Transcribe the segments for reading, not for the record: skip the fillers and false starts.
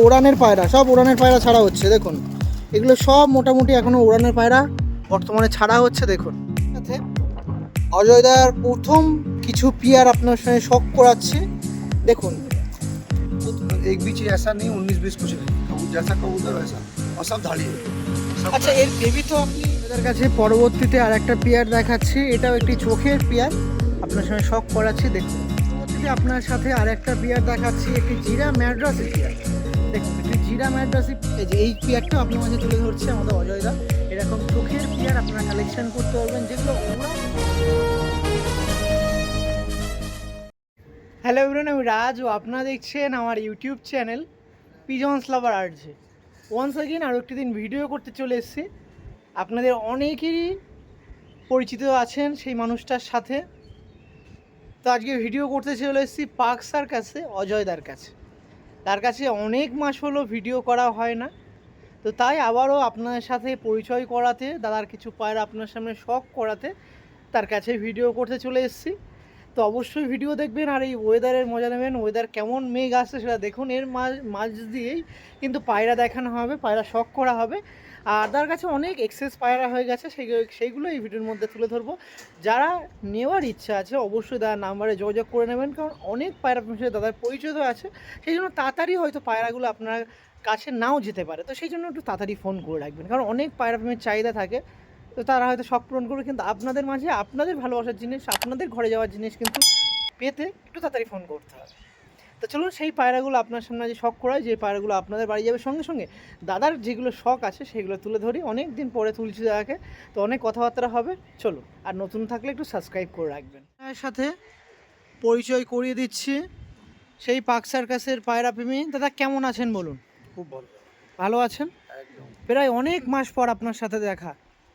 ওড়ানের পায়রা, সব ওড়ানের পায়রা ছাড়া হচ্ছে। দেখুন এগুলো সব মোটামুটি এখনো ওড়ানের পায়রা বর্তমানে ছাড়া হচ্ছে। দেখুন সাথে অজয়দার প্রথম কিছু পিয়ার আপনার সঙ্গে শখ করাচ্ছে। দেখুন एक भी चीज ऐसा नहीं 19-20 कुछ नहीं कबूतर जैसा कबूतर वैसा और सब धाड़ी है আচ্ছা এর বেবি তো আপনি এদের কাছে পরবর্তীতে আর একটা পেয়ার দেখাচ্ছি, এটাও একটি চোখের পেয়ার আপনার সঙ্গে শখ করাচ্ছি। দেখুন পরবর্তীতে আপনার সাথে আর একটা পেয়ার দেখাচ্ছি, একটি জিরা ম্যাড্রাসি পেয়ার। দেখুন একটি জিরা ম্যাড্রাসি, এই যে এই পেয়ারটাও আপনার মাঝে তুলে ধরছে আমাদের অজয়দা। এরকম চোখের পেয়ার আপনারা কালেকশন করতে পারবেন যেগুলো ওরা। হ্যালো এভরিওয়ান, আমি রাজ ও আপনারা দেখছেন আমার ইউটিউব চ্যানেল পিজন্স লাভার আর্টসে। ওয়ান্স অ্যাগেন আরও একটি দিন ভিডিও করতে চলে এসেছি। আপনাদের অনেকেরই পরিচিত আছেন সেই মানুষটার সাথে। তো আজকে ভিডিও করতে চলে এসেছি পাকসার কাছে, অজয়দার কাছে। তার কাছে অনেক মাস হলো ভিডিও করা হয় না, তো তাই আবারও আপনাদের সাথে পরিচয় করাতে, দাদার কিছু পায়রা আপনার সামনে শখ করাতে তার কাছে ভিডিও করতে চলে এসেছি। তো অবশ্যই ভিডিও দেখবেন আর এই ওয়েদারের মজা নেবেন। ওয়েদার কেমন মেঘ আসছে সেটা দেখুন। এর মাঝ দিয়েই কিন্তু পায়রা দেখানো হবে, পায়রা শখ করা হবে। আর তার কাছে অনেক এক্সেস পায়রা হয়ে গেছে, সেইগুলো এই ভিডিওর মধ্যে তুলে ধরবো। যারা নেওয়ার ইচ্ছা আছে অবশ্যই দাদার নাম্বারে যোগাযোগ করে নেবেন, কারণ অনেক পায়রা সাথে দাদার পরিচয় আছে। সেই জন্য তাড়াতাড়ি হয়তো পায়রাগুলো আপনার কাছে নাও যেতে পারে, তো সেই জন্য একটু তাড়াতাড়ি ফোন করে রাখবেন, কারণ অনেক পায়রা প্রেমের চাহিদা থাকে। তো তারা হয়তো শখ পূরণ করবে, কিন্তু আপনাদের মাঝে আপনাদের ভালোবাসার জিনিস, আপনাদের ঘরে যাওয়ার জিনিস কিন্তু পেতে একটু তাড়াতাড়ি ফোন করতে হবে। তো চলুন সেই পায়রাগুলো আপনার সামনে যে শখ করায়, যে পায়রাগুলো আপনাদের বাড়ি যাবে সঙ্গে সঙ্গে দাদার যেগুলো শখ আছে সেগুলো তুলে ধরি। অনেক দিন পরে তুলছি দাদাকে, তো অনেক কথাবার্তা হবে। চলুন, আর নতুন থাকলে একটু সাবস্ক্রাইব করে রাখবেন। তার সাথে পরিচয় করিয়ে দিচ্ছি সেই পাক সার্কাসের পায়রা প্রেমী দাদা। কেমন আছেন বলুন? খুব ভালো ভালো আছেন? একদম প্রায় অনেক মাস পর আপনার সাথে দেখা।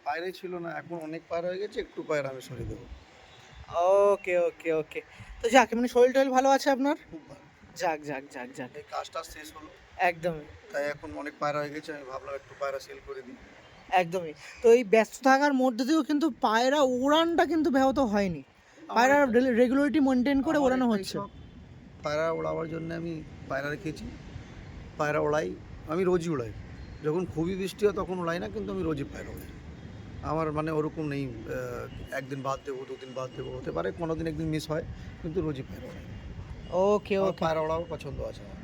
পায়রা ছিল না, এখন অনেক পায়রা হয়ে গেছে, একটু পায়রা আমি সরিয়ে দেবো। ওকে ওকে ওকে। তো যাক, এমনি শরীর টরীর ভালো আছে আপনার? খুব ভালো। যাক যাক যাক যাক। এই কাজটা শেষ হলো, একদমই তাই এখন অনেক পায়রা হয়ে গেছে, আমি ভাবলাম একটু পায়রা সেল করে দিই। একদমই। তো এই ব্যস্ত থাকার মধ্যে দিয়েও কিন্তু পায়রা উড়ানটা কিন্তু ব্যাহত হয়নি। পায়রা রেগুলারিটি মেনটেন করে আমার ওড়ানো একটাই হচ্ছে। শখ, পায়রা ওড়াবার জন্য আমি পায়রা রেখেছি। পায়রা ওড়াই, আমি রোজই উড়াই। যখন খুবই বৃষ্টি হয় তখন উড়াই না, কিন্তু আমি রোজই পায়রা উড়াই। আমার মানে ওরকম নেই একদিন বাদ দেবো, দুদিন বাদ দেবো, হতে পারে কোনো দিন একদিন মিস হয়, কিন্তু রোজই পায়রা উড়াই। ওকে আমার ওকে পায়রা ওড়াও পছন্দ আছে আমার।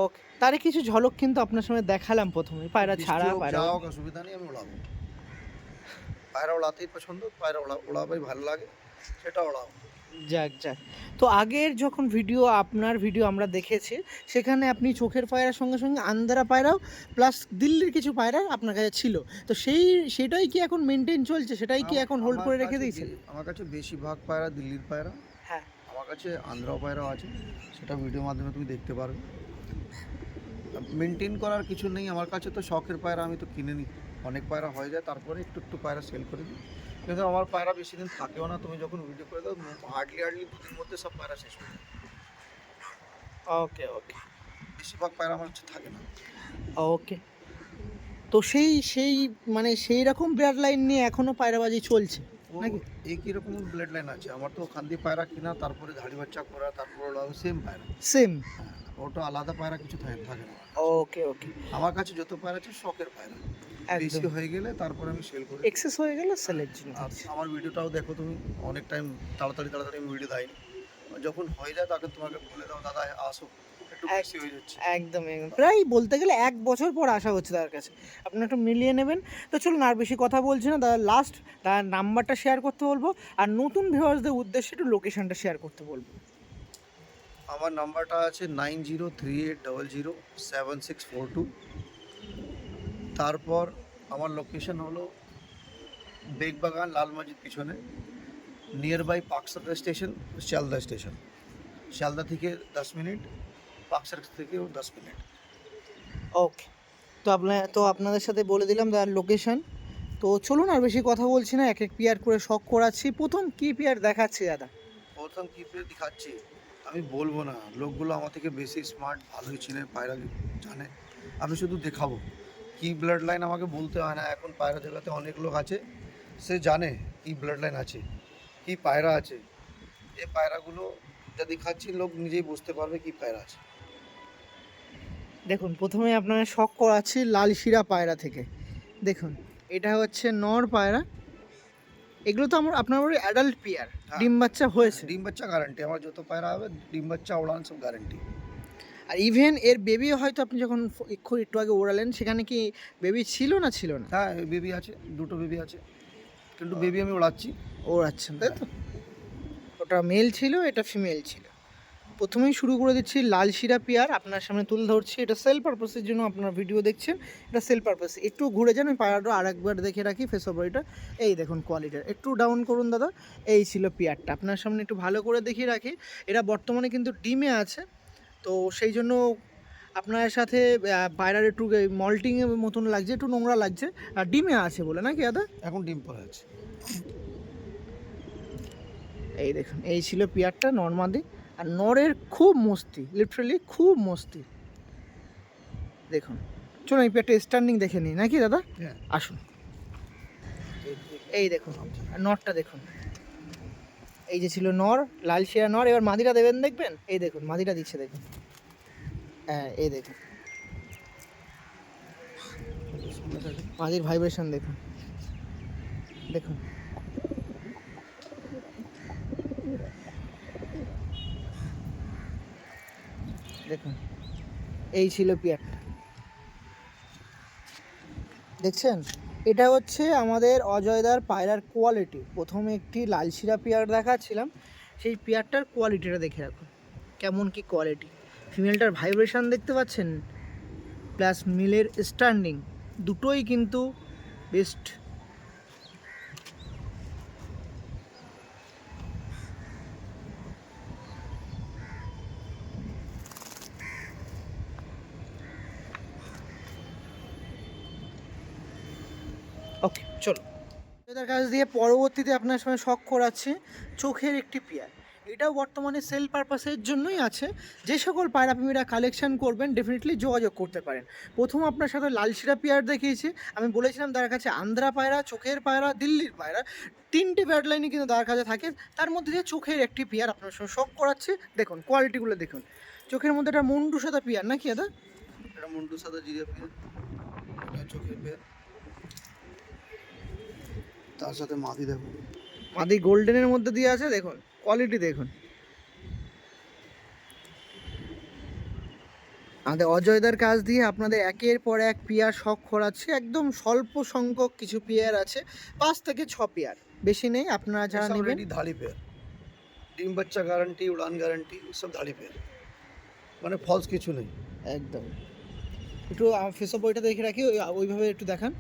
ওকে। তারই কিছু ঝলক কিন্তু আপনার সঙ্গে দেখালাম প্রথমে, পায়রা বৃষ্টি ছাড়া হোক, পায়রা। যা হোক, অসুবিধা নেই, আমি ওড়াবো। পায়রা ওড়াতেই পছন্দ, পায়রা ওড়াবাই ভালো লাগে, সেটা ওড়াবো। যাক যাক। তো আগের যখন আপনার ভিডিও আমরা দেখেছি, সেখানে আপনি চোখের পায়রার সঙ্গে সঙ্গে আন্দারা পায়রাও প্লাস দিল্লির কিছু পায়রা আপনার কাছে ছিল। তো সেটাই কি এখন মেনটেন চলছে? সেটাই কি এখন হোল্ড করে রেখে দিয়েছেন? আমার কাছে বেশিরভাগ পায়রা দিল্লির পায়রা। হ্যাঁ। আমার কাছে আন্ধ্রাও পায়রাও আছে, সেটা ভিডিওর মাধ্যমে তুমি দেখতে পারবে। মেনটেন করার কিছু নেই আমার কাছে, তো শখের পায়রা আমি তো কিনে নিই। অনেক পায়রা হয়ে যায়, তারপরে একটু একটু পায়রা সেল করে দিই। কিন্তু আমার পায়রা বেশি দিন থাকেও না, তুমি যখন ভিডিও করে দাও হার্ডলি দুদিন মধ্যে সব পায়রা শেষ হয়ে যায়। ওকে ওকে বেশিরভাগ পায়রা আমার কাছে থাকে না। ওকে। তো সেই সেই মানে সেই রকম ব্লাড লাইন নিয়ে এখনো পায়রাবাজি চলছে নাকি? একই রকম ব্লাড লাইন আছে আমার, তো খান্দি পায়রা কিনা, তারপরে ঝাড়ি বাচ্চা করা, তারপরে সেম পায়রা। সেম। হ্যাঁ, ওটা আলাদা পায়রা কিছু থাকে না। ওকে ওকে। আমার কাছে যত পায়রা আছে শখের পায়রা, বেশি একদম। হয়ে গেলে তারপরে আমি সেল করি। এক্সেস হয়ে গেলে সেলের জন্য। আর আমার ভিডিওটাও দেখো তুমি, অনেক টাইম তাড়াতাড়ি আমি ভিডিও দেয়নি। যখন হয়ে যায় তাকে তোমাকে বলে দাও দাদা আসো, একটু বেশি হয়ে যাচ্ছে। একদম একদম। প্রায় বলতে গেলে 1 বছর পর আসা হচ্ছে তার কাছে, আপনি একটু মিলিয়ে নেবেন। তো চলুন আর বেশি কথা বলছি না, দাদা লাস্ট তার নাম্বারটা শেয়ার করতে বলবো, আর নতুন ভিউয়ার্সদের উদ্দেশ্যে একটু লোকেশনটা শেয়ার করতে বলবো। আমার নাম্বারটা আছে 9038007642। তারপর আমার লোকেশন হলো বেগবাগান, লাল মসজিদ পিছনে, নিয়ার বাই পাকসার স্টেশন, শিয়ালদা স্টেশন। শিয়ালদা থেকে 10 মিনিট, পাকসার থেকেও 10 মিনিট। ওকে। তো আপনাদের সাথে বলে দিলাম দাদার লোকেশন। তো চলুন আর বেশি কথা বলছি না, এক এক পেয়ার করে শখ করাচ্ছি। প্রথম কি পেয়ার দেখাচ্ছি দাদা? প্রথম কী পেয়ে দেখাচ্ছি আমি বলবো না, লোকগুলো আমার থেকে বেশি স্মার্ট, ভালোই চিনে, পায়রা জানে। আমি শুধু দেখাবো, কি ব্লাড লাইন আমাকে বলতে হয় না। এখন পায়রা জগতে অনেক লোক আছে, সে জানে কি ব্লাড লাইন আছে, কি পায়রা আছে। এই পায়রাগুলো যা দেখাচ্ছি লোক নিজেই বুঝতে পারবে কি পায়রা আছে। দেখুন প্রথমে আপনার শখ করাচ্ছি লাল শিরা পায়রা থেকে। দেখুন এটা হচ্ছে নর পায়রা, এগুলো তো আপনার অ্যাডাল্ট পেয়ার, হ্যাঁ। ডিম বাচ্চা হয়েছে। ডিম বাচ্চা গ্যারান্টি, আমার যত পায়রা হবে ডিম বাচ্চা ওড়ান সব গ্যারান্টি। আর ইভেন এর বেবিও হয়তো আপনি যখন একটু আগে ওড়ালেন সেখানে কি বেবি ছিল না ছিল না? হ্যাঁ বেবি আছে, দুটো বেবি আছে, কিন্তু বেবি আমি ওড়াচ্ছি। ওড়াচ্ছেন তাই তো? ওটা মেল ছিল, এটা ফিমেল ছিল। প্রথমেই শুরু করে দিচ্ছি লাল শিরা পেয়ার, আপনার সামনে তুলে ধরছি। এটা সেল পারপাসের জন্য আপনার ভিডিও দেখছেন, এটা সেল পারপাস। একটু ঘুরে যান, আমি পায়রাটা আরেকবার দেখে রাখি ফেস ওভার এটা। এই দেখুন কোয়ালিটির, একটু ডাউন করুন দাদা। এই ছিল পেয়ারটা, আপনার সামনে একটু ভালো করে দেখিয়ে রাখি। এরা বর্তমানে কিন্তু ডিমে আছে, তো সেই জন্য আপনার সাথে পায়রার একটু মল্টিংয়ের মতন লাগছে, একটু নোংরা লাগছে। আর ডিমে আছে বলে নাকি দাদা? এখন ডিম পড়ে আছে। এই দেখুন এই ছিল পেয়ারটা নর্মাদি। আর নরের খুব মস্তি, লিটারালি খুব মস্তি। দেখুন চলুন এই পেয়ারটা স্ট্যান্ডিং দেখে নিই নাকি দাদা? হ্যাঁ আসুন। এই দেখুন আর নরটা দেখুন, এই যে ছিল নর, লাল শিরা নর। এবার মাদিটা দেবেন, দেখবেন এই দেখুন মাদিটা দিচ্ছে দেখুন। হ্যাঁ এই দেখুন মাদির ভাইব্রেশন দেখুন, দেখুন দেখুন। এই ছিল পেয়ারটা, দেখছেন? এটা হচ্ছে আমাদের অজয়দার পায়রার কোয়ালিটি। প্রথমে একটি লাল শিরা পেয়ার দেখাচ্ছিলাম, সেই পেয়ারটার কোয়ালিটিটা দেখে রাখুন কেমন কি কোয়ালিটি। ফিমেলটার ভাইব্রেশন দেখতে পাচ্ছেন, প্লাস মিলের স্ট্যান্ডিং, দুটোই কিন্তু বেস্ট। ওকে চলো এদের কাছ দিয়ে পরবর্তীতে আপনার সঙ্গে শখ করাচ্ছি চোখের একটি পেয়ার। এটাও বর্তমানে সেল পারপাসের জন্যই আছে। যে সকল পায়রা প্রেমীরা কালেকশন করবেন ডেফিনেটলি যোগাযোগ করতে পারেন। প্রথম আপনার সাথে লাল শিরা পেয়ার দেখিয়েছি, আমি বলেছিলাম তার কাছে আন্ধ্রা পায়রা, চোখের পায়রা, দিল্লির পায়রা, তিনটে ব্যাড লাইনই কিন্তু তার কাছে থাকে। তার মধ্যে দিয়ে চোখের একটি পেয়ার আপনার সঙ্গে শখ করাচ্ছি। দেখুন কোয়ালিটিগুলো দেখুন, চোখের মধ্যে একটা মুন্ডু সাদা পেয়ার নাকি দাদা? এটা মুন্ডু সাদা জিরে পেয়ার, এটা চোখের পেয়ার, তার সাথে মাদি দেখুন, মাদি গোল্ডেনের মধ্যে দিয়ে আছে। দেখুন কোয়ালিটি দেখুন। আমাদের অজয়দার কাছ দিয়ে আপনাদের একের পর এক পেয়ার শখ করাচ্ছে। একদম স্বল্প সংখ্যক কিছু পেয়ার আছে, 5 থেকে 6 পেয়ার, বেশি নেই। আপনারা যারা সব নেবেন রেডি ধাড়ি পেয়ার, ডিম বাচ্চা গ্যারান্টি, উড়ান গ্যারান্টি, সব ধাড়ি পেয়ার, মানে ফলস কিছু নেই একদম। একটু ফেসব বইটা দেখে রাখি, ওইভাবে একটু দেখান,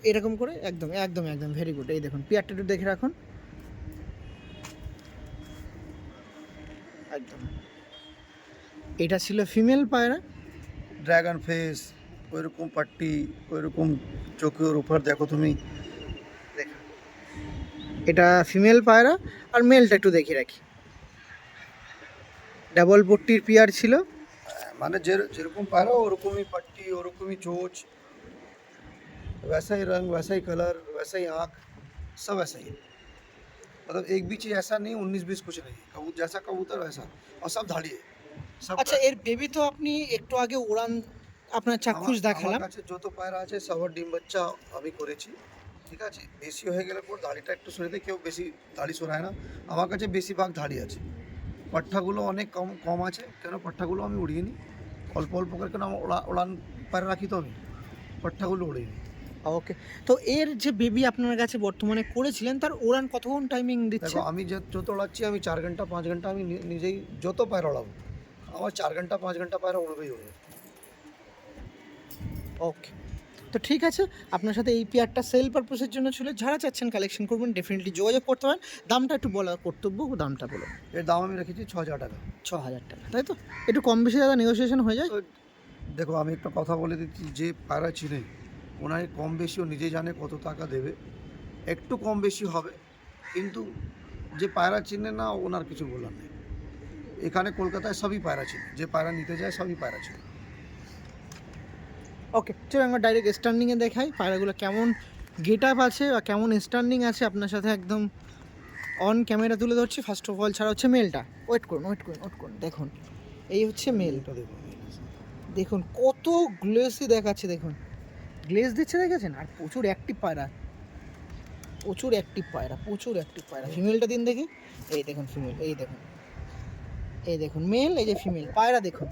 এরকম করে। একদম একদম একদম ভেরি গুড। এই দেখুন পেয়ারটা একটু দেখে রাখুন, একদম। এটা ছিল ফিমেল পায়রা, ড্র্যাগন ফেস, ওইরকম পাট্টি, ওইরকম চোখের উপর দেখো তুমি। দেখুন এটা ফিমেল পায়রা। আর মেলটা একটু দেখে রাখি, ডাবল পট্টির পেয়ার ছিল। মানে যেরকম পায়রা ওরকমই পাট্টি, ওরকমই चोच, वैसा ही रंग, वैसा ही कलर, वैसा ही आँख, सब ऐसा ही है। मतलब एक भी चीज़ ऐसा नहीं 19-20 कुछ नहीं, कबूतर जैसा कबूतर वैसा, और सब धाड़ी है सब। আচ্ছা এর বেবি তো আপনি একটু আগে উড়ান আপনার চাক্ষুষ দেখালাম। আমার কাছে যত পায়রা আছে সবার ডিম বাচ্চা আমি করেছি, ঠিক আছে। বেশি হয়ে গেলে পর দাড়িটা একটু সরে দেয়, কেউ বেশি দাড়ি সরায় না। আমার কাছে বেশিরভাগ দাড়ি আছে, পাঠ্ঠাগুলো অনেক কম কম আছে, কেন পাঠ্ঠাগুলো আমি উড়িয়ে নিই অল্প অল্প করে, কেন আমার উড়ান পায়রা রাখি তো আমি, পাঠ্ঠাগুলো উড়িয়ে নিই। ওকে, তো এর যে বেবি আপনার কাছে বর্তমানে করেছিলেন তার উড়ান কতক্ষণ টাইমিং দিচ্ছে? দেখো আমি যত উড়াচ্ছি, আমি 4 ঘন্টা 5 ঘন্টা আমি নিজেই যত পায়রা উড়াবো, আমার 4 ঘন্টা 5 ঘন্টা পায়রা উড়বেই উড়বে। ওকে, তো ঠিক আছে। আপনার সাথে এই পেয়ারটা সেল পারপাসের জন্য ছিল, যারা চাচ্ছেন কালেকশন করবেন ডেফিনেটলি যোগাযোগ করতে পারেন। দামটা একটু বলা কর্তব্য, দামটা বলো। এর দাম আমি রেখেছি 6,000 টাকা। 6,000 টাকা, তাই তো? একটু কম বেশি দাদা নেগোসিয়েশন হয়ে যায়? তো দেখো আমি একটা কথা বলে দিচ্ছি, যে পায়রা চিনে ওনার কম বেশি ও নিজে জানে কত টাকা দেবে, একটু কম বেশি হবে, কিন্তু যে পায়রা চিনে না ওনার কিছু বলার নেই। এখানে কলকাতায় সবই পায়রা চিনে, যে পায়রা নিতে যায় সবই পায়রা চিনে। ওকে চলো আমরা ডাইরেক্ট স্ট্যান্ডিংয়ে দেখাই পায়রাগুলো কেমন গেট আপ আছে বা কেমন স্ট্যান্ডিং আছে। আপনার সাথে একদম অন ক্যামেরা তুলে ধরছি। ফার্স্ট অফ অল ছাড়া হচ্ছে মেলটা, ওয়েট করুন ওয়েট করুন ওয়েট করুন। দেখুন এই হচ্ছে মেল, এটা দেখুন, দেখুন কত গ্লেসি দেখাচ্ছে, দেখুন গ্লেজ দিচ্ছে দেখেছেন। আর প্রচুর অ্যাক্টিভ পায়রা, প্রচুর অ্যাক্টিভ পায়রা, প্রচুর অ্যাক্টিভ পায়রা। ফিমেলটা দিন দেখি, এই দেখুন ফিমেল, এই দেখুন, এই দেখুন মেল, এই যে ফিমেল পায়রা দেখুন।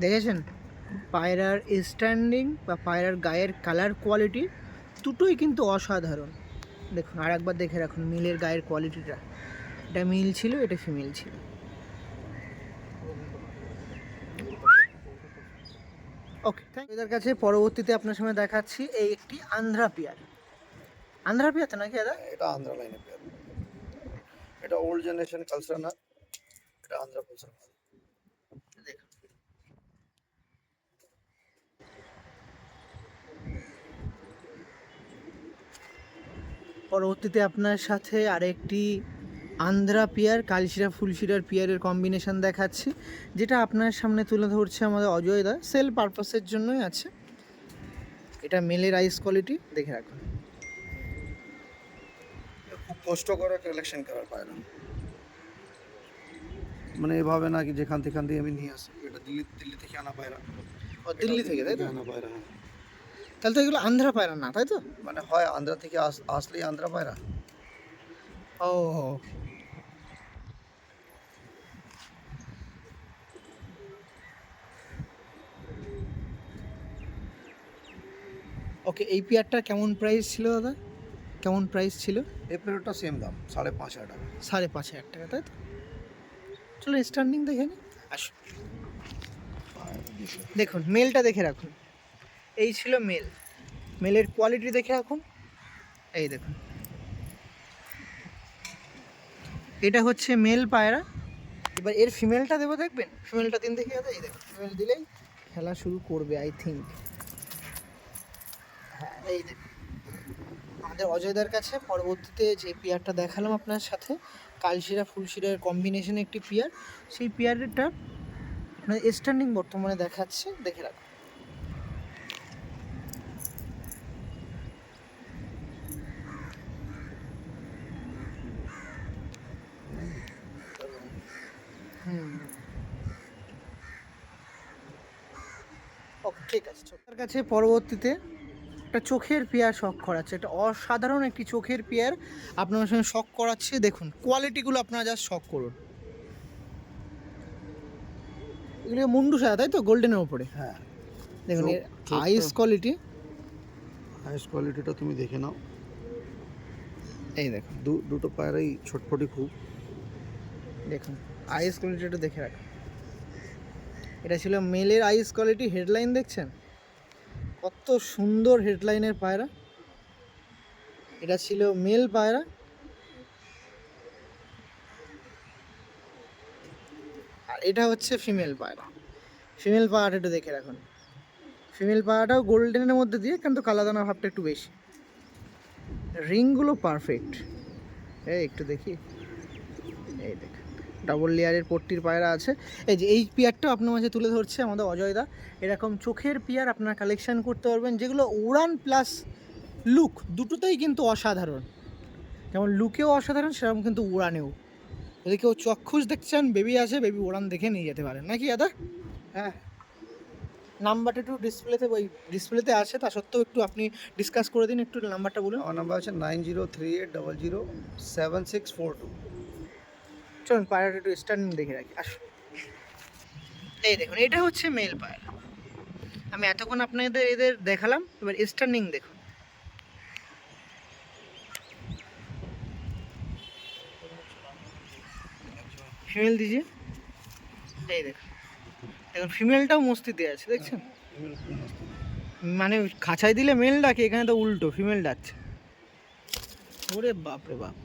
দেখেছেন পায়রার স্ট্যান্ডিং বা পায়রার গায়ের কালার কোয়ালিটি দুটোই কিন্তু অসাধারণ। দেখুন আর একবার দেখে রাখুন মিলের গায়ের কোয়ালিটিটা, এটা মিল ছিল, এটা ফিমেল ছিল। Okay thank you. এদের কাছে পরবর্তীতে আপনার সামনে দেখাচ্ছি এই একটি আন্ধ্রা পেয়ার। আন্ধ্রা পেয়ার তো নাকি দাদা? এটা আন্ধ্রা লাইনের পেয়ার, এটা ওল্ড জেনারেশন কালচার না, এটা আন্ধ্রা কালচার। দেখুন পরবর্তীতে আপনার সাথে আরেকটি আন্ধ্রা পেয়ার কালশিরা ফুলশিরার পেয়ারের কম্বিনেশন দেখাচ্ছি, যেটা আপনার সামনে তুলে ধরছে আমাদের অজয় দা, সেল পারপাসের জন্যই আছে। এটা মেলের আইস কোয়ালিটি দেখে রাখুন। খুব কষ্ট করে কালেকশন করার পায়রা, মানে এভাবে না কি যেখান থেকে আমি নিয়ে আসি, এটা দিল্লি থেকে আনা পায়রা। ও দিল্লি থেকে, তাই তো? আনা পায়রা, হ্যাঁ। তাহলে তো এগুলো আন্ধ্রা পায়রা না, তাই তো? মানে হয় আন্ধ্রা থেকে আসলেই আন্ধ্রা পায়রা। ও ওকে। এই পেয়ারটা কেমন প্রাইস ছিল দাদা, কেমন প্রাইস ছিল? এই পেয়ারটা সেম দাম 5,500 টাকা। 5,500 টাকা, তাই তো? চলো স্ট্যান্ডিং দেখে নিই, আসুন। দেখুন মেলটা দেখে রাখুন, এই ছিল মেল, মেলের কোয়ালিটি দেখে রাখুন, এই দেখুন এটা হচ্ছে মেল পায়রা। এবার এর ফিমেলটা দেবো, দেখবেন ফিমেলটা দিন দেখে যাবে, এই দেখুন ফিমেল দিলেই খেলা শুরু করবে আই থিঙ্ক। হ্যাঁ এই দেখুন আমাদের অজয়দার কাছে পরবর্তীতে যে পেয়ারটা দেখালাম আপনার সাথে, কালশিরা ফুলশিরার কম্বিনেশনে একটি পেয়ার, সেই পেয়ারটা আপনার স্ট্যান্ডিং বর্তমানে দেখাচ্ছে, দেখে রাখুন। ওকে ঠিক আছে। তার কাছে পরবর্তীতে একটা চোখের পেয়ার শখ করাচ্ছে, একটা অসাধারণ একটি চোখের পেয়ার আপনার সঙ্গে শখ করাচ্ছে। দেখুন কোয়ালিটিগুলো আপনারা জাস্ট শখ করুন, এগুলো মুন্ডু সাদা, তাই তো? গোল্ডেনের ওপরে, হ্যাঁ দেখুন এর আইস কোয়ালিটি, আইস কোয়ালিটিটা তুমি দেখে নাও। এই দেখুন দুটো পায়রাই ছটফটি খুব। দেখুন আইস কোয়ালিটিটা দেখে রাখুন। এটা ছিল মেলের আইস কোয়ালিটি, হেডলাইন দেখছেন কত সুন্দর হেডলাইনের পায়রা, এটা ছিল মেল পায়রা। আর এটা হচ্ছে ফিমেল পায়রা, ফিমেল পায়রাটা একটু দেখে রাখুন। ফিমেল পায়রাটাও গোল্ডেনের মধ্যে দিয়ে, কিন্তু কালাদানা ভাবটা একটু বেশি, রিংগুলো পারফেক্ট। এই একটু দেখি, এই দেখ ডাবল লেয়ারের পট্টির পায়রা আছে। এই যে এই পেয়ারটাও আপনার মাঝে তুলে ধরছে আমাদের অজয়দা। এরকম চোখের পেয়ার আপনারা কালেকশন করতে পারবেন, যেগুলো উড়ান প্লাস লুক দুটোতেই কিন্তু অসাধারণ। যেমন লুকেও অসাধারণ, সেরকম কিন্তু উড়ানেও। যদি কেউ চক্ষুষ দেখছেন, বেবি আছে, বেবি উড়ান দেখে নিয়ে যেতে পারেন, নাকি দাদা? হ্যাঁ, নাম্বারটা একটু ডিসপ্লেতে, ওই ডিসপ্লেতে আছে, তা সত্ত্বেও একটু আপনি ডিসকাস করে দিন, একটু নাম্বারটা বলুন। আমার নাম্বার আছে 9038007642। চলুন পায়রাটা একটু স্ট্যান্ডিং দেখে রাখি, আসুন। এই দেখুন এটা হচ্ছে মেল পায়রা, আমি এতক্ষণ আপনাদের এদের দেখালাম, এবার স্ট্যান্ডিং দেখুন। ফিমেল দিজিয়ে, এই দেখুন, দেখুন ফিমেলটাও মস্তিতে আছে, দেখছেন? মানে খাঁচায় দিলে মেল ডাকে, এখানে তো উল্টো, ফিমেল ডাকছে। ওরে বাপ রে বাপ।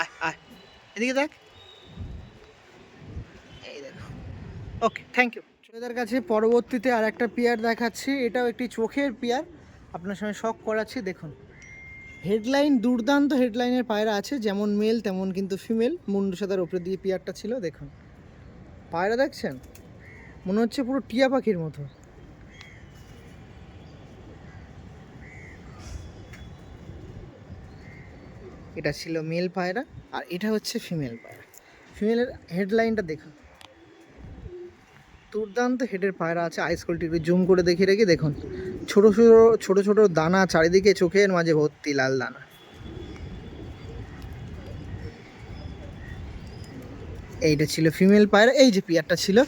আয় আয়, এদিকে দেখ, এই দেখ। ওকে, থ্যাংক ইউ। এদের কাছে পরবর্তীতে আর একটা পেয়ার দেখাচ্ছি, এটাও একটি চোখের পেয়ার, আপনার সঙ্গে শখ করাচ্ছি। দেখুন হেডলাইন, দুর্দান্ত হেডলাইনের পায়রা আছে, যেমন মেল তেমন কিন্তু ফিমেল। মুন্ডু সাদার ওপরে দিয়ে পেয়ারটা ছিল। দেখুন পায়রা দেখছেন, মনে হচ্ছে পুরো টিয়া পাখির মতো। এটা ছিল মেল পায়রা, আর এটা হচ্ছে ফিমেল পায়রা। ফিমেলের হেডলাইনটা দেখুন, দুর্দান্ত হেডের পায়রা আছে। আইস কোয়ালিটি একটু জুম করে দেখিয়ে রেখে দেখুন, ছোট ছোট ছোট ছোট দানা চারিদিকে, চোখের মাঝে ভর্তি লাল দানা। এইটা ছিল ফিমেল পায়রা। এই যে পেয়ারটা ছিল,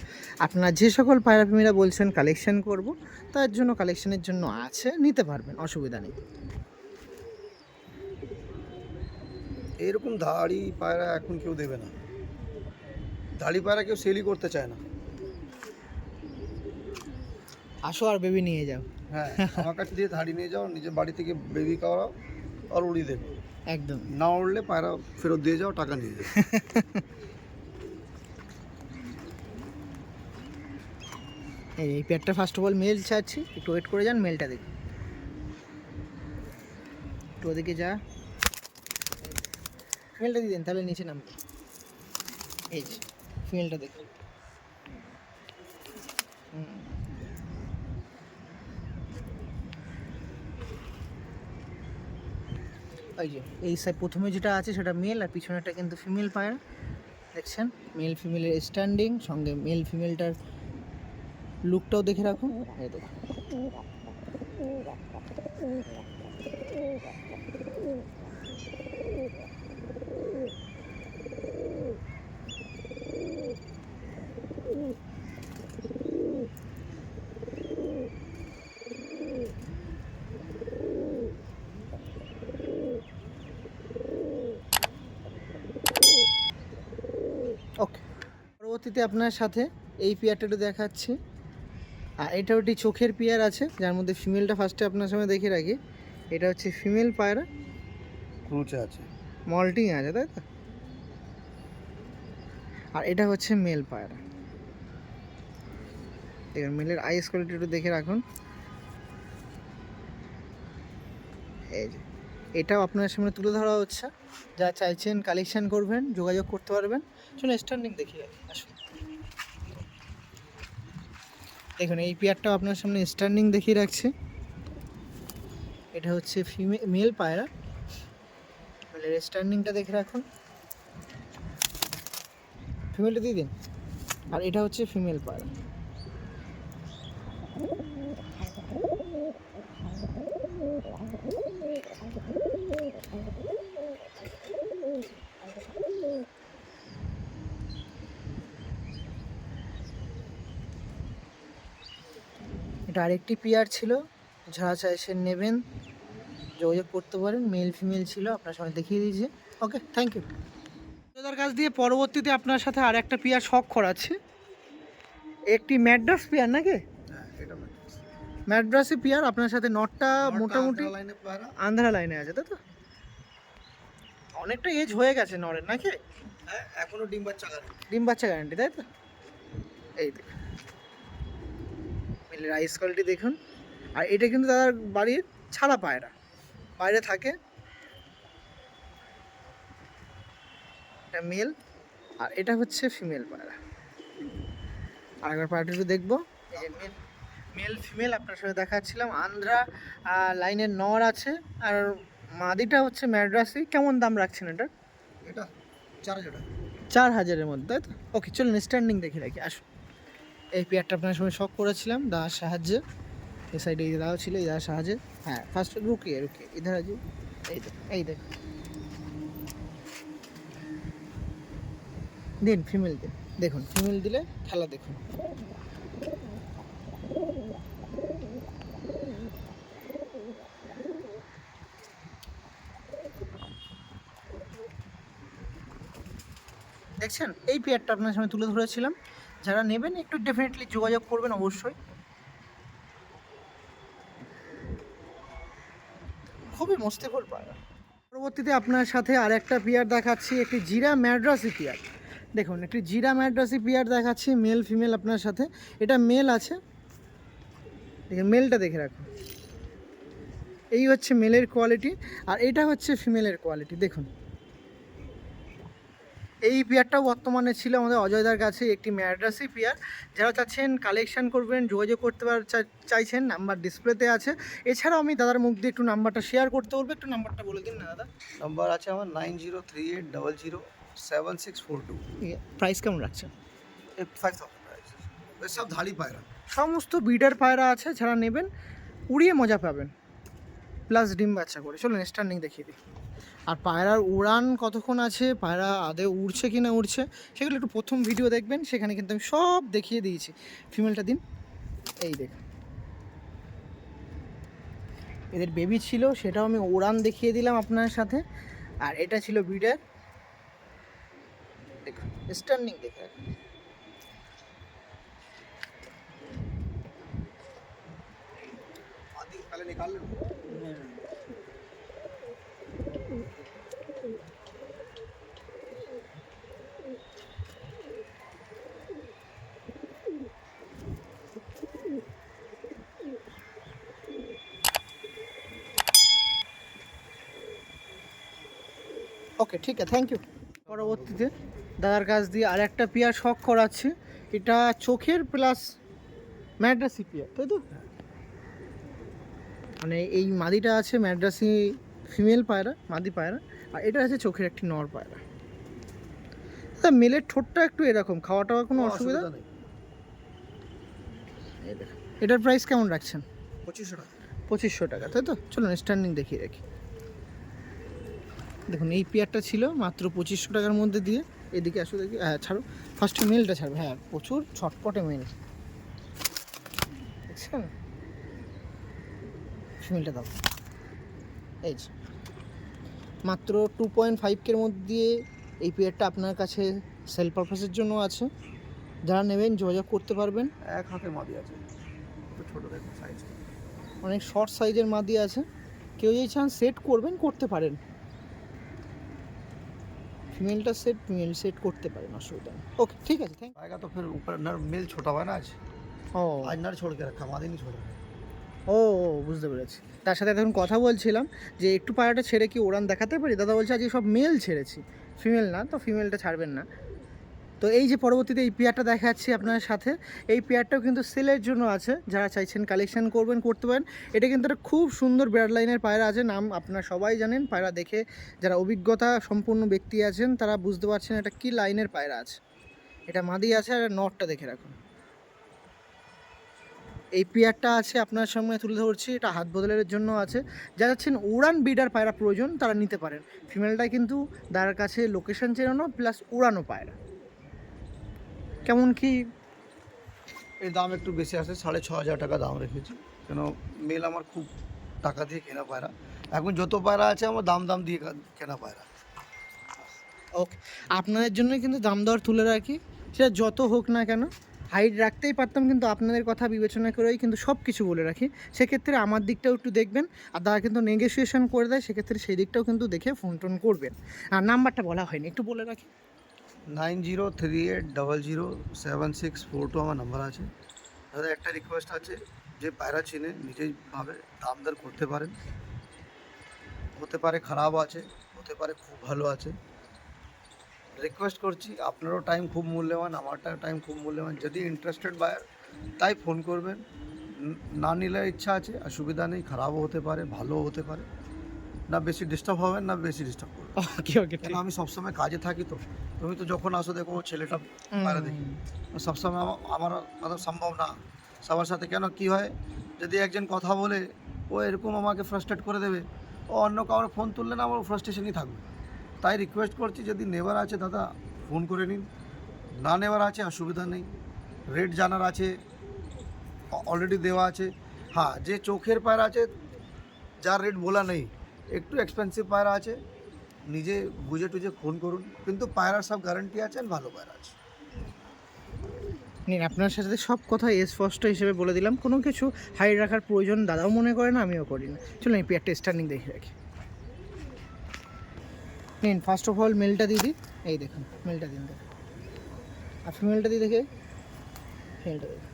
আপনারা যে সকল পায়রা প্রেমীরা বলছেন কালেকশন করব, তার জন্য কালেকশনের জন্য আছে, নিতে পারবেন, অসুবিধা নেই। এরকম ধাড়ি পায়রা এখন কেউ দেবে না, ধাড়ি পায়রা কেউ সেলই করতে চায় না। আসো আর বেবি নিয়ে যাও। হ্যাঁ, আমার কাছে দিয়ে ধাড়ি নিয়ে যাও, নিজের বাড়ি থেকে বেবি খাওয়াও, আর উড়িয়ে দেবে। একদম, না উড়লে পায়রা ফেরত দিয়ে যাও, টাকা নিয়ে যাও। এই পেয়ারটা ফার্স্ট অফ অল মেল চাচ্ছি, একটু ওয়েট করে যান, মেলটা দেখুন, একটু ওদিকে যা, ফিমেলটা দিয়ে দেন, তাহলে নিচে নামবে। এই যে ফিমেলটা দেখুন, এই যে এই সাইড প্রথমে যেটা আছে সেটা মেল, আর পিছনেটা কিন্তু ফিমেল পায়রা। দেখছেন মেল ফিমেলের স্ট্যান্ডিং, সঙ্গে মেল ফিমেলটার লুকটাও দেখে রাখুন। এই দেখুন, ওকে। পরবর্তীতে আপনার সাথে এই পেয়ারটা একটু দেখাচ্ছি, আর এটা একটি চোখের পেয়ার আছে, যার মধ্যে ফিমেলটা ফার্স্টে আপনার সামনে দেখে রাখি। এটা হচ্ছে ফিমেল পায়রা, ক্রুচে আছে, মল্টিং আছে, তাই তো? আর এটা হচ্ছে মেল পায়রা। দেখুন মেলের আইস কোয়ালিটি একটু দেখে রাখুন। এই যে এটাও আপনার সামনে তুলে ধরা হচ্ছে, যা চাইছেন কালেকশন করবেন, যোগাযোগ করতে পারবেন। চলুন স্ট্যান্ডিং দেখিয়ে আসুন। দেখুন এই পেয়ারটাও আপনার সামনে স্ট্যান্ডিং দেখিয়ে রাখছে। এটা হচ্ছে মেল পায়রা, মেলের স্ট্যান্ডিংটা দেখে রাখুন, ফিমেলটা দিয়ে দিন। আর এটা হচ্ছে ফিমেল পায়রা। এটা আরেকটি পেয়ার ছিল, যারা চাইছেন নেবেন যোগাযোগ করতে পারেন। মেল ফিমেল ছিল, আপনার সঙ্গে দেখিয়ে দিয়েছি। ওকে, থ্যাংক ইউ। দাদার কাছ দিয়ে পরবর্তীতে আপনার সাথে আর একটা পেয়ার শখ করাচ্ছে, একটি ম্যাড্রাস পেয়ার নাকি? হ্যাঁ, এটা ম্যাড্রাসি পেয়ার আপনার সাথে। নটটা মোটামুটি লাইনে পায়রা, আন্ধ্রা লাইনে আছে, তাই তো? অনেকটা এজ হয়ে গেছে নরের নাকি? হ্যাঁ, এখনো ডিম বাচ্চা করে। ডিম বাচ্চা গ্যারান্টি, তাই তো? এই দেখুন মিলের আইস কোয়ালিটি দেখুন। আর এটা কিন্তু দাদার বাড়ির ছাড়া পায়রা, বাইরে থাকে। এটা মেল, আর এটা হচ্ছে ফিমেল পায়রা। আরেকবার পায়রাটা একটু দেখবো। এই যে মেল, মেল ফিমেল আপনার সাথে দেখাচ্ছিলাম। আন্ধ্রা লাইনের নর আছে, আর মাদিটা হচ্ছে ম্যাড্রাসি। কেমন দাম রাখছেন এটা? এটা 4,000 টাকা। 4,000-এর মধ্যে, তাই তো? ওকে, চলুন স্ট্যান্ডিং দেখে রাখি, আসুন। এই পেয়ারটা আপনার সময় শখ করেছিলাম দাদার সাহায্যে। এই সাইডে এই দাদাও ছিল, এই দাদার সাহায্যে। হ্যাঁ, ফার্স্ট রুকিয়ে রুকিয়ে ইধার আছে। এই দেখ, এই দেখ, দিন ফিমেল দিন। দেখুন ফিমেল দিলে খেলা দেখুন। দেখছেন এই পেয়ারটা আপনার সামনে তুলে ধরেছিলাম, যারা নেবেন একটু ডেফিনেটলি যোগাযোগ করবেন অবশ্যই। খুবই মস্তিখোর পায়রা। পরবর্তীতে আপনার সাথে আর একটা পেয়ার দেখাচ্ছি, একটি জিরা ম্যাড্রাসি পেয়ার। দেখুন একটি জিরা ম্যাড্রাসি পেয়ার দেখাচ্ছি, মেল ফিমেল আপনার সাথে। এটা মেল আছে, দেখে মেলটা দেখে রাখুন। এই হচ্ছে মেলের কোয়ালিটি, আর এটা হচ্ছে ফিমেলের কোয়ালিটি। দেখুন এই পেয়ারটাও বর্তমানে ছিল আমাদের অজয়দার কাছে, একটি ম্যাড্রাসি পেয়ার। যারা চাচ্ছেন কালেকশন করবেন, যোগাযোগ করতে চাইছেন, নাম্বার ডিসপ্লেতে আছে। এছাড়াও আমি দাদার মুখ দিয়ে একটু নাম্বারটা শেয়ার করতে বলবো, একটু নাম্বারটা বলে দিন না দাদা। নাম্বার আছে আমার 9038007642। প্রাইস কেমন রাখছেন? 5000 প্রাইস। সব ধাড়ি পায়রা। সমস্ত বিডার পায়রা আছে, যারা নেবেন উড়িয়ে মজা পাবেন, প্লাস ডিম বাচ্চা করে। চলুন স্ট্যান্ডিং দেখিয়ে দিই। আর পায়রার উড়ান কতক্ষণ আছে, পায়রা আদে উড়ছে কি না উড়ছে, সেগুলো একটু প্রথম ভিডিও দেখবেন, সেখানে কিন্তু আমি সব দেখিয়ে দিয়েছি। ফিমেলটা দিন, এই দেখুন এদের বেবি ছিল, সেটাও আমি উড়ান দেখিয়ে দিলাম আপনার সাথে। আর এটা ছিল বিডার, দেখুন স্ট্যান্ডিং দেখে রাখুন। पहले निकाल लो। ওকে ঠিক আছে, থ্যাংক ইউ। পরবর্তীতে দাদার কাছ দিয়ে আর একটা পেয়ার শখ করাচ্ছি। এটা চোখের প্লাস ম্যাড্রাসি পেয়ার, তাই তো? মানে এই মাদিটা আছে ম্যাড্রাসি ফিমেল পায়রা, মাদি পায়রা, আর এটা আছে চোখের একটি নর পায়রা। তা মেলের ঠোঁটটা একটু এরকম, খাওয়া টাওয়া কোনো অসুবিধা নেই। এই দেখুন এটার প্রাইস কেমন রাখছেন? 2500 টাকা। 2500 টাকা, তাই তো? চলুন স্ট্যান্ডিং দেখিয়ে রাখি। দেখুন এই পেয়ারটা ছিল মাত্র 2500 টাকার মধ্যে দিয়ে। এদিকে আসো দেখি, হ্যাঁ ছাড়ো, ফার্স্টে মেলটা ছাড়বে। হ্যাঁ প্রচুর ছটপটে মেল, দেখছেন? ফিমেলটা দাও, এই যে মাত্র 2.5K মধ্যে দিয়ে এই পেয়ারটা আপনার কাছে সেল পারপাসের জন্য আছে। যারা নেবেন যোগাযোগ করতে পারবেন। এক হাতের মাদি আছে, ছোটো দেখুন সাইজ, অনেক শর্ট সাইজের মাদি আছে, কেউ যদি চান সেট করবেন করতে পারেন। फीमेल सेट फीमेल सेट करते पारें, असुविधा नहीं। ओके ठीक है, थैंक आएगा तो फिर ऊपर नर मेल छोटा हुआ है ना आज। ও आज नर छोड़ के रखा, मादी नहीं छोड़ा। ও বুঝতে পেরেছি। তার সাথে এখন কথা বলছিলাম যে একটু পায়রাটা ছেড়ে কি ওড়ান দেখাতে পারি। দাদা বলছে আজকে সব মেল ছেড়েছি, ফিমেল না, তো ফিমেলটা ছাড়বেন না। তো এই যে পরবর্তীতে এই পেয়ারটা দেখাচ্ছি আপনার সাথে, এই পেয়ারটাও কিন্তু সেলের জন্য আছে। যারা চাইছেন কালেকশন করবেন করতে পারেন। এটা কিন্তু একটা খুব সুন্দর ব্রাড লাইনের পায়রা আছে, নাম আপনারা সবাই জানেন। পায়রা দেখে যারা অভিজ্ঞতা সম্পূর্ণ ব্যক্তি আছেন তারা বুঝতে পারছেন এটা কি লাইনের পায়রা আছে। এটা মাদি আছে, আর নটটা দেখে রাখুন। এই পেয়ারটা আছে আপনার সামনে তুলে ধরছি, এটা হাত বদলের জন্য আছে। যারা চাচ্ছেন উড়ান বিডার পায়রা প্রয়োজন তারা নিতে পারেন। ফিমেলটাই কিন্তু তার কাছে লোকেশন চেনানো প্লাস উড়ানো পায়রা। কেমন কি এর দাম একটু বেশি আছে, 6500 টাকা দাম রেখেছি, কেন মেল আমার খুব টাকা দিয়ে কেনা পায়রা। এখন যত পায়রা আছে আমার দাম দিয়ে কেনা পায়রা। ওকে, আপনাদের জন্য কিন্তু দাম দর তুলে রাখি, সেটা যত হোক না কেন। হাইট রাখতেই পারতাম, কিন্তু আপনাদের কথা বিবেচনা করেই কিন্তু সব কিছু বলে রাখি। সেক্ষেত্রে আমার দিকটাও একটু দেখবেন, আর তারা কিন্তু নেগোসিয়েশন করে দেয়, সেক্ষেত্রে সেই দিকটাও কিন্তু দেখে ফোন টোন করবেন। আর নাম্বারটা বলা হয়নি, একটু বলে রাখি। 9038007642 আমার নাম্বার আছে। দাদা একটা রিকোয়েস্ট আছে, যে পায়রা চিনে নিজেই ভাবে দাম দর করতে পারেন। হতে পারে খারাপ আছে, হতে পারে খুব ভালো আছে। রিকোয়েস্ট করছি, আপনারও টাইম খুব মূল্যবান, আমারটাও টাইম খুব মূল্যবান। যদি ইন্টারেস্টেড বায়ার তাই ফোন করবেন, না নিলে ইচ্ছা আছে, অসুবিধা নেই। খারাপও হতে পারে, ভালোও হতে পারে, না বেশি ডিস্টার্ব হবেন না বেশি ডিস্টার্ব করবেন। ওকে ওকে, কেন আমি সবসময় কাজে থাকি, তো তুমি তো যখন আসো দেখো ছেলেটা পায়রা দেখি, সবসময় আমার মানে সম্ভব না সবার সাথে। কেন কি হয়, যদি একজন কথা বলে ও এরকম আমাকে ফ্রাস্ট্রেট করে দেবে, ও অন্য কারোর ফোন তুললে না আমার ফ্রাস্ট্রেশনই থাকবে। তাই রিকোয়েস্ট করছি, যদি নেবার আছে দাদা ফোন করে নিন, না নেবার আছে অসুবিধা নেই। রেট জানার আছে, অলরেডি দেওয়া আছে। হ্যাঁ, যে চোখের পায়রা আছে যার রেট বলা নেই, একটু এক্সপেন্সিভ পায়রা আছে, নিজে বুঝে টুঝে ফোন করুন, কিন্তু পায়রার সব গ্যারান্টি আছে আর ভালো পায়রা আছে। নিন, আপনার সাথে সব কথা স্পষ্ট হিসেবে বলে দিলাম, কোনো কিছু হাইড রাখার প্রয়োজন দাদাও মনে করে না, আমিও করি না। চলুন এই পেয়ারটা স্টার্নিং দেখে রাখি। নিন, ফার্স্ট অফ অল মেলটা দিয়ে দিই। এই দেখুন মেলটা দিন দেখুন, আর ফিমেলটা দিয়ে দেখে ফিমেলটা দেখুন।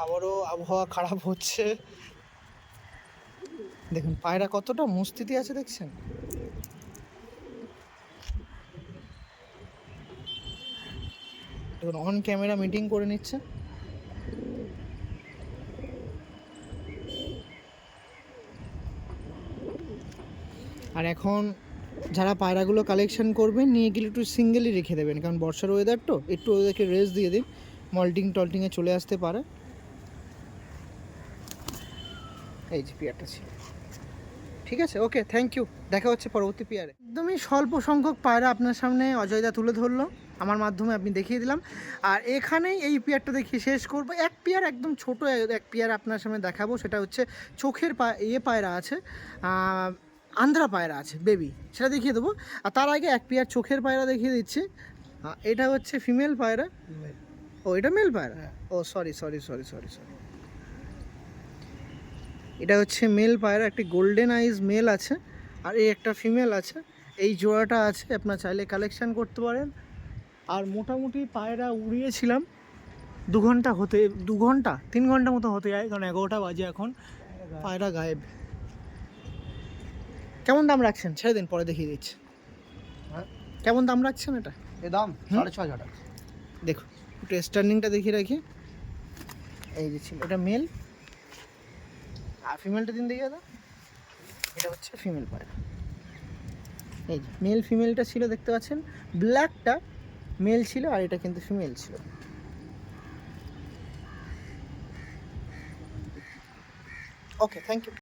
আবারও আবহাওয়া খারাপ হচ্ছে, দেখুন পায়রা কতটা মস্তিতে আছে দেখছেন। দেখুন অন ক্যামেরা মিটিং করে নিচ্ছে। আর এখন যারা পায়রাগুলো কালেকশন করবেন নিয়ে গেলে একটু সিঙ্গেলই রেখে দেবেন, কারণ বর্ষার ওয়েদার তো, একটু ওদেরকে রেস্ট দিয়ে দিন, মল্টিং টল্টিংয়ে চলে আসতে পারে। এই যে পেয়ারটা ছিল, ঠিক আছে, ওকে, থ্যাংক ইউ, দেখা হচ্ছে পরবর্তী পেয়ারে। একদমই স্বল্প সংখ্যক পায়রা আপনার সামনে অজয়দা তুলে ধরলো, আমার মাধ্যমে আপনি দেখিয়ে দিলাম। আর এখানেই এই পেয়ারটা দেখিয়ে শেষ করবো। এক পেয়ার একদম ছোট এক পেয়ার আপনার সামনে দেখাবো, সেটা হচ্ছে চোখের পায়রা আছে, আন্ধ্রা পায়রা আছে বেবি, সেটা দেখিয়ে দেবো। আর তার আগে এক পেয়ার চোখের পায়রা দেখিয়ে দিচ্ছি। এটা হচ্ছে ফিমেল পায়রা, ও এটা মেল পায়রা, ও sorry sorry sorry sorry sorry, এটা হচ্ছে মেল পায়রা, একটি গোল্ডেন আইজ মেল আছে আর এই একটা ফিমেল আছে। এই জোড়াটা আছে, আপনার চাইলে কালেকশন করতে পারেন। আর মোটামুটি পায়রা উড়িয়েছিলাম 2 ঘন্টা 3 ঘন্টা মতো হতে যায়, কারণ 11টা বাজে এখন, পায়রা গায়েব। কেমন দাম রাখছেন ছেড়ে দিন, পরে দেখিয়ে দিচ্ছি। হ্যাঁ, কেমন দাম রাখছেন এটা? এ দাম 6,500 টাকা। দেখুন একটু স্টার্নিংটা দেখিয়ে রাখি। এই যে ছিল এটা মেল, আর ফিমেলটা দিন দেখি দাদা, এটা হচ্ছে ফিমেল পায়রা। এই যে মেল ফিমেলটা ছিল দেখতে পাচ্ছেন, ব্ল্যাকটা মেল ছিল আর এটা কিন্তু ফিমেল ছিল। Okay, thank you.